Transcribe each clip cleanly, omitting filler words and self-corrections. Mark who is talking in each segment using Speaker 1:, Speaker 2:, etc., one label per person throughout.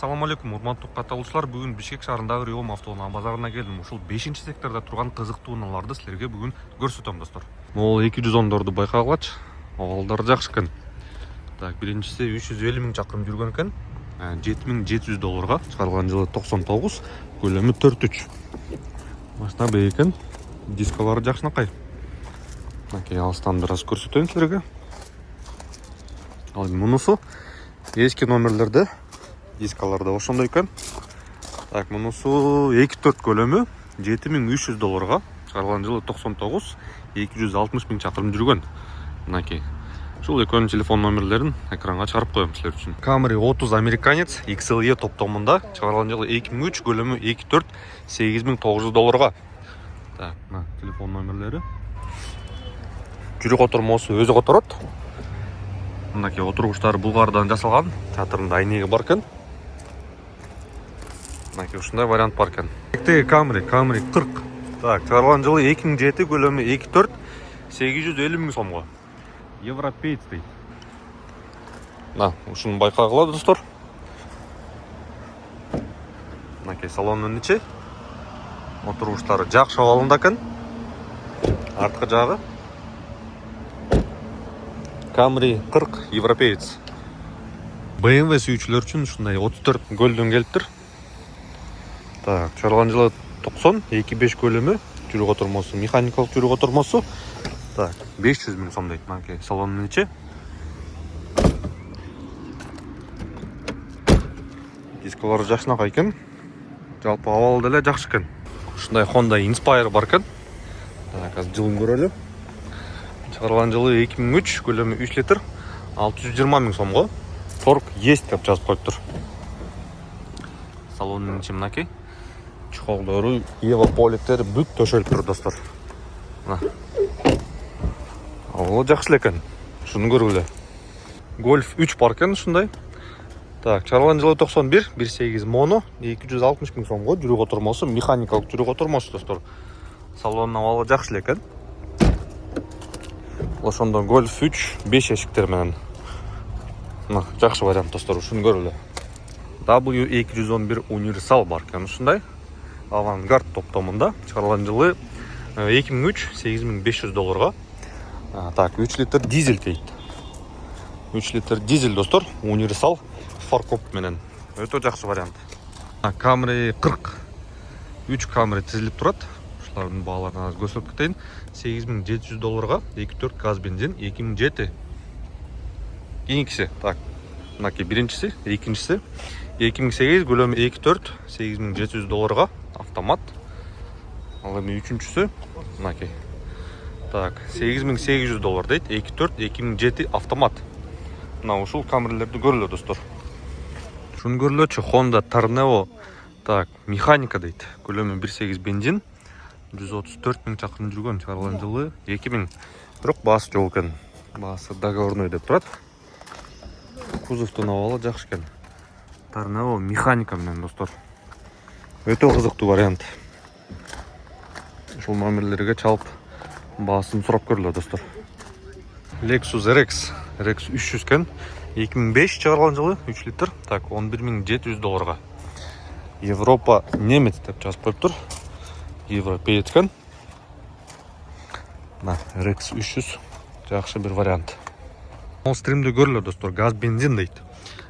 Speaker 1: Assalamu алейкум, урматтуу катталуучулар. Бүгүн Бишкек шаарындагы Риом автоунаа базарына келдим. Ушул 5-секторда турган кызыктуу унааларды силерге бүгүн көрсөтөм, достор. Могул 210дорду байкагылачы. Абалдары жакшы экен. Так, биринчиси 350 миң чакырым жүргөн экен. $7,700 чыгарылган жылы 99, көлөмү 4.3. Машина бей экен. Дискалары жакшынакай. Мынакей алыстан бир аз көрсөтөйүн силерге. Ал мунусу эски номерлерде дискаларда ошондой экен. Так, мунусу 2.4 көлөмү $7,300 чыгарылган жылы 99, 260 миң чакырым жүргөн. Мынакей. Ушул экөөнүн телефон номерлерин экранга чыгарып коем силер үчүн. Camry 30 американец XLE топтомунда чыгарылган жылы 2003, көлөмү 2.4, $8,900. Так, мына телефон номерлери. Жүрүк отурмосу өзү которот. Мынакей отургучтары булгардан жасалган, чатырында айнеги бар экен. Мынакей ушундай вариант бар экен. Camry 40. Так, чыгарылган жылы 2007, көлөмү 2.4, $850 миң сомго. Европеец дейт. Мына, ушуну байкагыла, достор. Мынакей салонунун ичи. Отургучтары жакшы абалында экен. Арткы жагы. Camry 40 европеец. BMW сүйүүчүлөр үчүн ушундай 34 көлдөн келиптир. Так, чыгарылган жылы 90, 2.5 көлөмү, жүрүк отурмосу, механикалык жүрүк отурмосу. Так, $500 миң сом дейт. Мынакей салонунун ичи. Дискалары жакшынакай экен. Жалпы абалы деле жакшы экен. Ушундай Honda Inspire бар экен. Так, азыр жылын көрөлү. Чыгарылган жылы 2003, көлөмү 3 литр, $620 миң сомго. Торг есть деп жазып коюптур. Салонунун ичи мынакей. Чухалдары, Ева политтери бүт төшөлүптүр, достор. Мына. Ал жакшы экен. Шуну көргүлө. Golf 3 бар экен ушундай. Так, чыгарылган жылы 91, 1.8 моно, $260 миң сомго, жүрүк отурмосу, механикалык жүрүк отурмосу, достор. Салонун абалы жакшы экен. Ошондо Golf 3 5 эшиктер менен. Мына, жакшы вариант, достор, ушуну көргүлө. W211 универсал бар экен ушундай. Авангард топтомунда чыгарылган жылы 2003, $8,500. Так, 3 литр дизель дейт. 3 литр дизель, достор, универсал фаркоп менен. Өтө жакшы вариант. Camry 40. 3 Camry тизилип турат. Ушулардын бааларын аз көрсөтүп кетейин. $8,700, 2.4 газ бензин, 2007. Кийинкиси, так, мынакей биринчиси, экинчиси 2008, көлөмү 2.4, $8,700 автомат. Ал эми үчүнчүсү, мынакей. Так, $8,800 дейт, 2.4, 2007 автомат. Мына ушул камерлерди көрөлү, достор. Шуну көрөлөчү, Honda Tornado, так, механика дейт. Көлөмү 1.8 бензин, 134 миң чакырым жүргөн, чыгарылган жылы 2000. Бирок баасы жок экен. Баасы договорной деп турат. Кузовтун абалы жакшы экен. Tornado механика менен, достор. Өтө кызыктуу вариант. Ушул номерлерге чалып баасын сурап көрөлү, достор. Lexus RX 300 экен. 2005 чыгарылган жылы, 3 литр. Так, $11,700. Европа немец деп жазып коюптур. Европеец экен. Мына RX 300 жакшы бир вариант. Ол стримди көрөлү, достор, газ бензин дейт.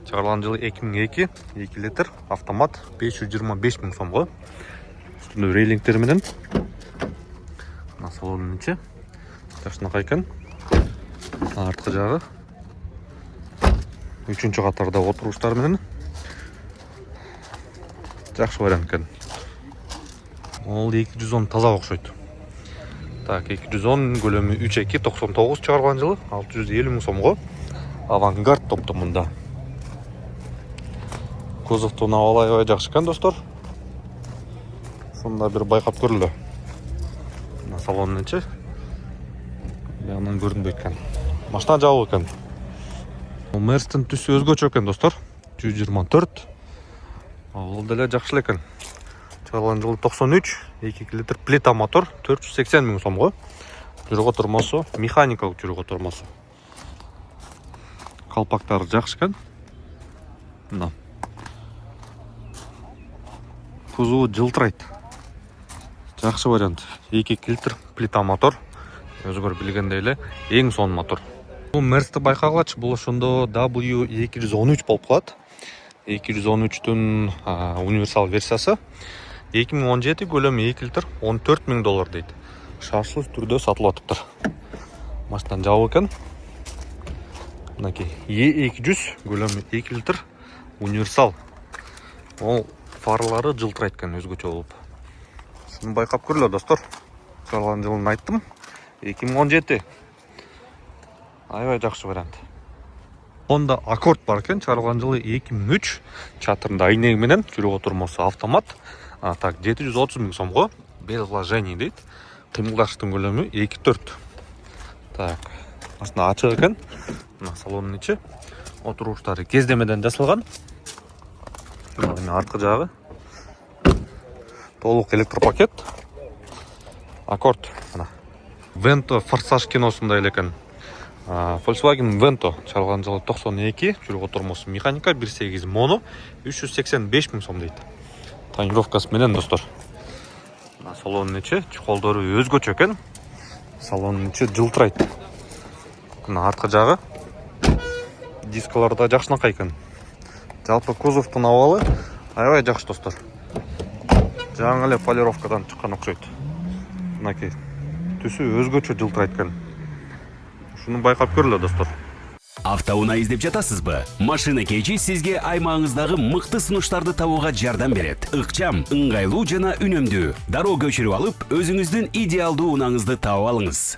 Speaker 1: Чыгарылган жылы 2002, 2 литр, автомат, $525 миң сомго. Үстүндө рейлингтер менен. Мына салонунун ичи жакшынакай экен. Арткы жагы. Үчүнчү катарда отургучтар менен. Жакшы вариант экен. Ол 210 таза окшойт. Так, 210 көлөмү 3.2, 99 чыгарылган жылы, $650 миң сомго. Авангард топтомунда. Кузовтун абалы аябай жакшы экен, достор. Сонда бир байкап көрөлү. Мына салонунун ичи. Ягынан көрүнбөйт экен. Машина жабык экен. Мерстин түсү өзгөчө экен, достор. 124. Ал деле жакшы экен. Чыгарылган жылы 93, 2 литр плита мотор, $480 миң сомго. Жүрүк отурмосу, механикалык жүрүк отурмосу. Калпактары жакшы экен. Мына. кузову жылтырайт. Жақсы вариант. 2 литр плита мотор. Өзгөр билгендей эле эң сонун мотор. Бул Мерсти байкагылачы, бул ошондо W213 болуп калат. 213-түн универсал версиясы. 2017 көлөмү 2 литр $14,000 дейт. Шартлуу түрдө сатылып атыптыр. Машинадан жабык экен. Мынакей E200 көлөмү 2 литр универсал. Ол фарлары жылтырайт экен өзгөчө болуп. Шуну байкап көрүлө достор. Чыгарылган жылын айттым. 2017. Аябай жакшы вариант. Honda Accord бар экен, чыгарылган жылы 2003. Чатырында айнеги менен, жүрүп отурмосу автомат. Так, 730 000 сомго без вложений дейт. Кыймылдаштын көлөмү 2.4. Так, машина ачык экен. Мына салонун ичи. Отуруштары кездемеден жасалган. Мына арткы жагы. Толук электропакет. Accord. Мына. Vento Форсаж киносунда эле экен. Volkswagen Vento чыгарылган жылы 92, жүрүп отурмосу механика, 1.8 моно, 385 000 сом дейт. Тонировкасы менен достор. Мына салонун ичи, чуколдору өзгөчө экен. Салонун ичи жылтырайт. Мына арткы жагы. Дискалары да жакшынакай экен. Жалпы кузовдун абалы аябай жакшы достор. Жаңы эле полировкадан чыккан окшойт. Мынакей түсү өзгөчө жылтырайт экен. Шуну байкап көрүлө достор.
Speaker 2: Автоунаа издеп жатасызбы? Машина кечи сизге аймагыңыздагы мыкты сунуштарды табууга жардам берет. Ыкчам, ыңгайлуу жана үнөмдүү. Дароо көчүрүп алып, өзүңүздүн идеалдуу унааңызды таап алыңыз.